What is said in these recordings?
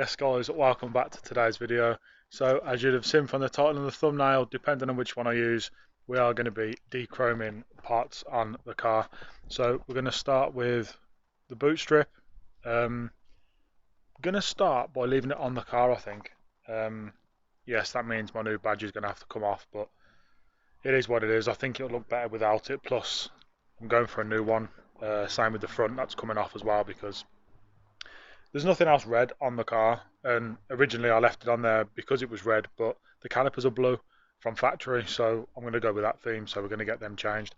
Yes guys, welcome back to today's video. So as you'd have seen from the title and the thumbnail, depending on which one I use, we are going to be dechroming parts on the car. So we're going to start with the boot strip. I'm going to start by leaving it on the car, I think. Yes, that means my new badge is going to have to come off, but it is what it is. I think it'll look better without it, plus I'm going for a new one. Same with the front, that's coming off as well because there's nothing else red on the car, and originally I left it on there because it was red, but the calipers are blue from factory, so I'm going to go with that theme, so we're going to get them changed.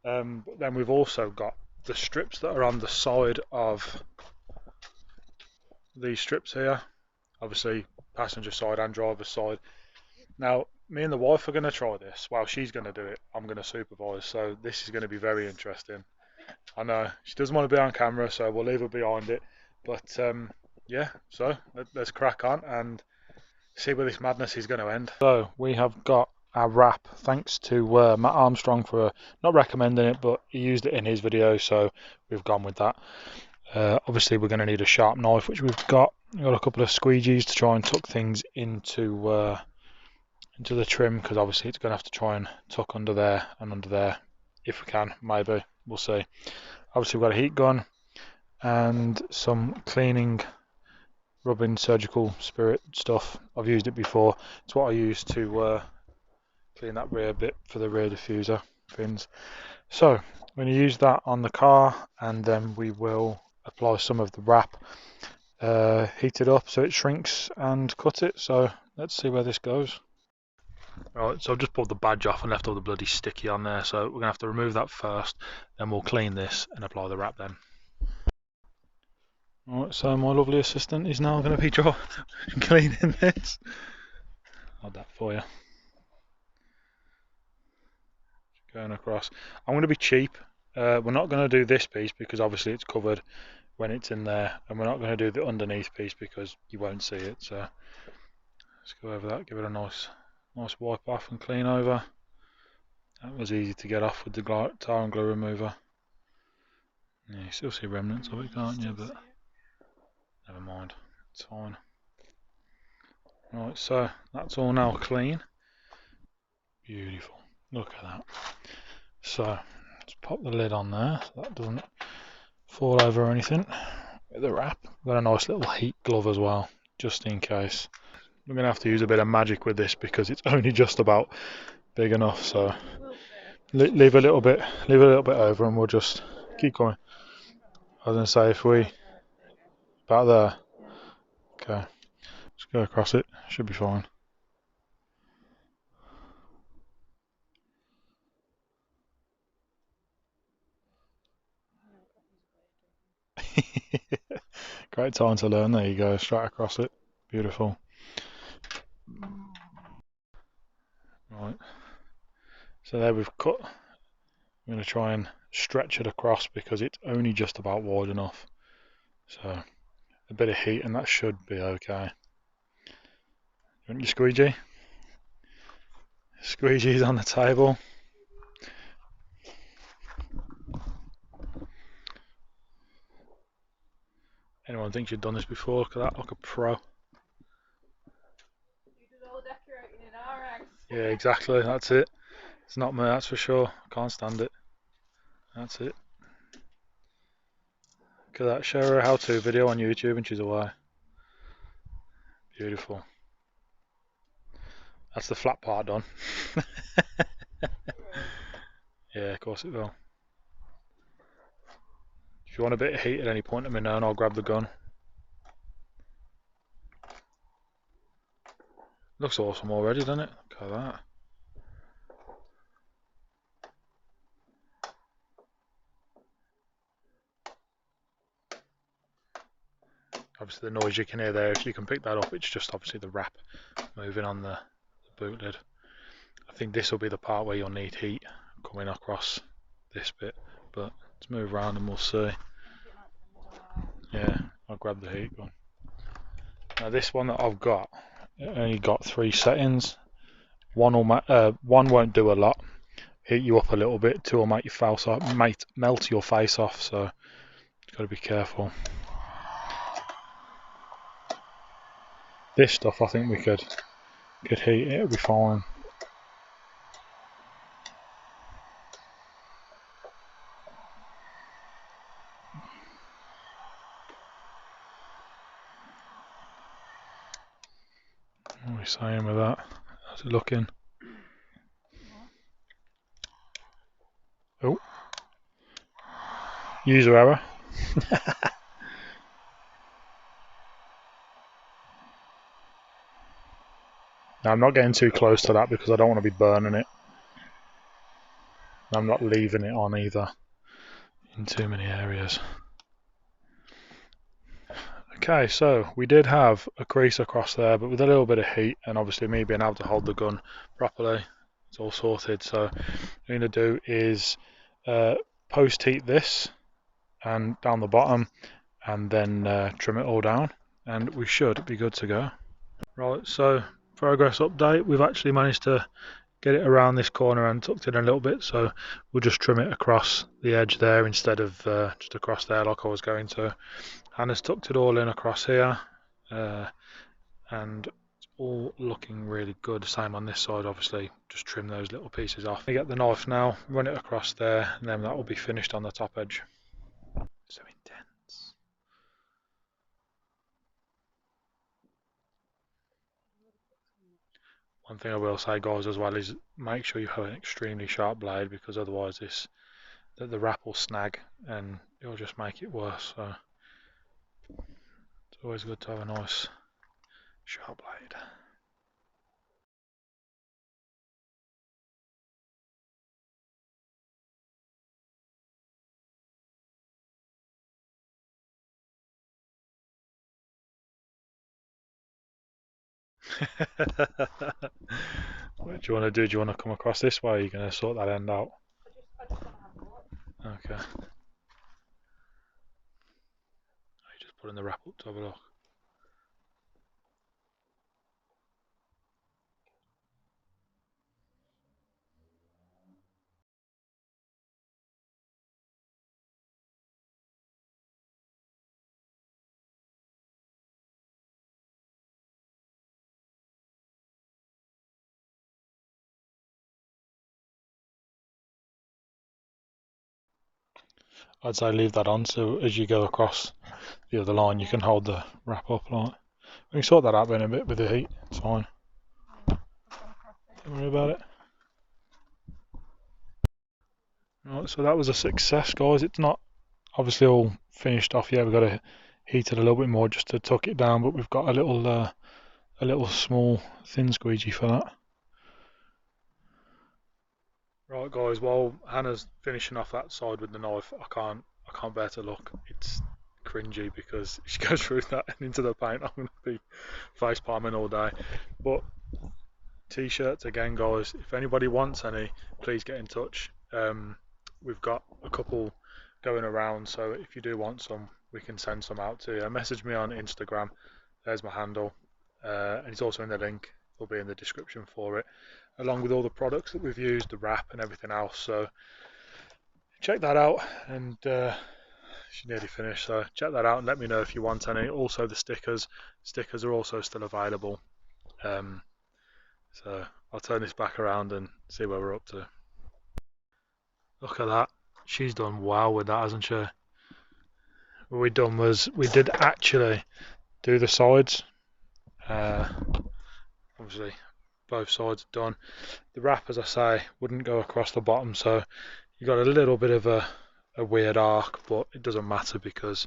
But then we've also got the strips that are on the side of these strips here, obviously passenger side and driver's side. Now, me and the wife are going to try this. Well, she's going to do it, I'm going to supervise, so this is going to be very interesting. I know, she doesn't want to be on camera, so we'll leave her behind it. But yeah, so let's crack on and see where this madness is going to end. So we have got our wrap, thanks to Matt Armstrong for not recommending it, but he used it in his video, so we've gone with that. Obviously we're going to need a sharp knife, which we've got. We've got a couple of squeegees to try and tuck things into the trim, because obviously it's going to have to try and tuck under there and under there if we can, maybe, we'll see. Obviously we've got a heat gun and some cleaning, rubbing, surgical spirit stuff. I've used it before. It's what I use to clean that rear bit for the rear diffuser fins. So I'm going to use that on the car, and then we will apply some of the wrap, heat it up so it shrinks and cut it. So let's see where this goes. Right, so I've just pulled the badge off and left all the bloody sticky on there, so we're going to have to remove that first, then we'll clean this and apply the wrap then. Alright, so my lovely assistant is now going to be cleaning this. Hold that for you. Going across. I'm going to be cheap. We're not going to do this piece because obviously it's covered when it's in there, and we're not going to do the underneath piece because you won't see it. So let's go over that, give it a nice wipe off and clean over. That was easy to get off with the tar and glue remover. Yeah, you still see remnants of it, can't you? But never mind, it's fine. Right, so that's all now clean. Beautiful, look at that. So let's pop the lid on there so that doesn't fall over or anything. With the wrap, we've got a nice little heat glove as well, just in case. We're going to have to use a bit of magic with this because it's only just about big enough. So leave a little bit over, and we'll just keep going. I was going to say, if we about there, okay, just go across it, should be fine. Great time to learn. There you go, straight across it. Beautiful. Right, so there we've cut. I'm going to try and stretch it across because it's only just about wide enough. So a bit of heat and that should be okay. You want your squeegee? Squeegee's on the table. Anyone thinks you've done this before? Look at that, like a pro. You did all decorating in RX. Yeah, exactly, that's it. It's not me, that's for sure. I can't stand it. That's it. Look at that, show her a how-to video on YouTube and she's away. Beautiful. That's the flat part done. Yeah, of course it will. If you want a bit of heat at any point, let me know and I'll grab the gun. Looks awesome already, doesn't it? Look at that. Obviously the noise you can hear there, if you can pick that up, it's just obviously the wrap moving on the boot lid. I think this will be the part where you'll need heat coming across this bit, but let's move around and we'll see. Yeah, I'll grab the heat gun. Now this one that I've got, it only got 3 settings. One won't do a lot, heat you up a little bit. 2 will make your face off, melt your face off, so you've got to be careful. This stuff I think we could heat it, it'll be fine. What are we saying with that? How's it looking? Oh, user error. Now I'm not getting too close to that because I don't want to be burning it. I'm not leaving it on either in too many areas. Okay, so we did have a crease across there, but with a little bit of heat and obviously me being able to hold the gun properly, it's all sorted. So what I'm going to do is post heat this and down the bottom and then trim it all down and we should be good to go. Right, so progress update, we've actually managed to get it around this corner and tucked it in a little bit, so we'll just trim it across the edge there instead of just across there like I was going to. Hannah's tucked it all in across here, and it's all looking really good. Same on this side, obviously, just trim those little pieces off. We get the knife now, run it across there, and then that will be finished on the top edge. So intense. One thing I will say, guys, as well, is make sure you have an extremely sharp blade because otherwise the wrap will snag and it'll just make it worse. So it's always good to have a nice sharp blade. What do you want to do? Do you want to come across this way? Or are you going to sort that end out? I just want to have a look. Okay. You just putting the wrap up to have a look. I'd say leave that on so as you go across the other line you can hold the wrap up like. We can sort that out in a bit with the heat, it's fine. Don't worry about it. Right, so that was a success, guys. It's not obviously all finished off yet. We've got to heat it a little bit more just to tuck it down, but we've got a little small thin squeegee for that. Right, guys, while Hannah's finishing off that side with the knife, I can't bear to look. It's cringy because she goes through that and into the paint. I'm going to be face palming all day. But t-shirts again, guys, if anybody wants any, please get in touch. We've got a couple going around, so if you do want some, we can send some out to you. Message me on Instagram, there's my handle, and it's also in the link. It'll be in the description for it, along with all the products that we've used, the wrap and everything else. So check that out, and she's nearly finished, so check that out and let me know if you want any. Also the stickers are also still available. So I'll turn this back around and see where we're up to. Look at that. She's done well with that, hasn't she? What we done was we did actually do the sides. Obviously both sides are done. The wrap, as I say, wouldn't go across the bottom, so you got a little bit of a weird arc, but it doesn't matter because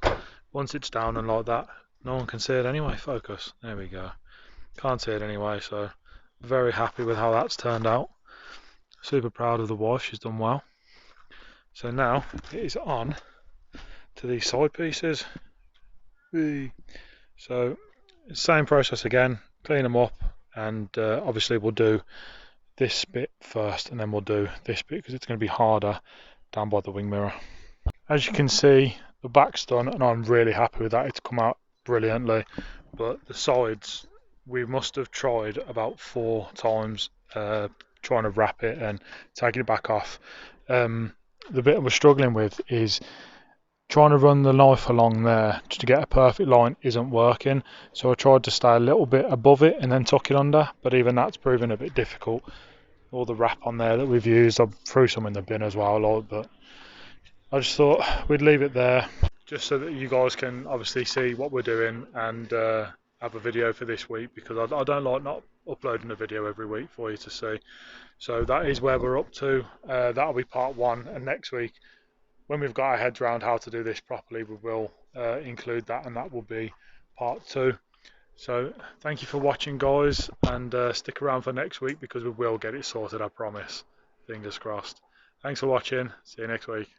once it's down and like that, no one can see it anyway. Focus. There we go. Can't see it anyway, so very happy with how that's turned out. Super proud of the wife, she's done well. So now it is on to these side pieces. So same process again, clean them up, and obviously we'll do this bit first and then we'll do this bit because it's going to be harder down by the wing mirror. As you can see, the back's done and I'm really happy with that. It's come out brilliantly, but the sides, we must have tried about 4 times trying to wrap it and taking it back off. The bit we're struggling with is trying to run the knife along there just to get a perfect line isn't working. So I tried to stay a little bit above it and then tuck it under, but even that's proving a bit difficult. All the wrap on there that we've used, I threw some in the bin as well, like, but I just thought we'd leave it there just so that you guys can obviously see what we're doing and have a video for this week, because I don't like not uploading a video every week for you to see. So that is where we're up to. That'll be part one, and next week, when we've got our heads around how to do this properly, we will include that, and that will be part two. So thank you for watching, guys, and stick around for next week because we will get it sorted, I promise. Fingers crossed. Thanks for watching. See you next week.